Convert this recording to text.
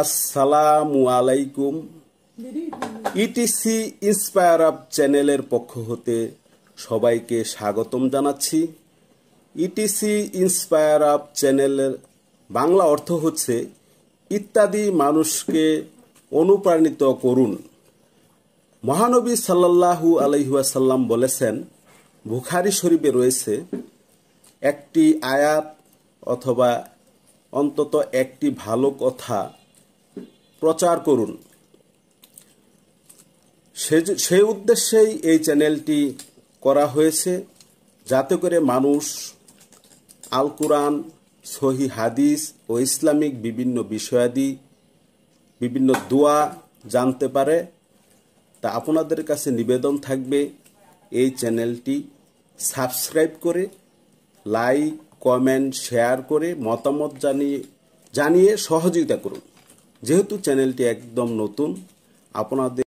আসসালামু আলাইকুম। Etc inspire up চ্যানেলের পক্ষ হতে সবাইকে স্বাগতম জানাচ্ছি। ইটিসি ইন্সপায়ার আপ চ্যানেলের বাংলা অর্থ হচ্ছে ইত্যাদি মানুষকে অনুপ্রাণিত করুন। মহানবী সাল্লাল্লাহু আলাইহি ওয়াসাল্লাম বলেছেন, বুখারী শরীফে রয়েছে, একটি আয়াত অথবা অন্তত একটি ভালো কথা প্রচার করুন। সেই উদ্দেশ্যেই এই চ্যানেলটি করা হয়েছে, যাতে করে মানুষ আল কুরআন, সহিহ হাদিস ও ইসলামিক বিভিন্ন বিষয়াদি, বিভিন্ন দোয়া জানতে পারে। তা আপনাদের কাছে নিবেদন থাকবে এই চ্যানেলটি সাবস্ক্রাইব করে, লাইক, কমেন্ট, শেয়ার করে মতামত জানিয়ে সহযোগিতা করুন। যেহেতু চ্যানেলটি একদম নতুন, আপনাদের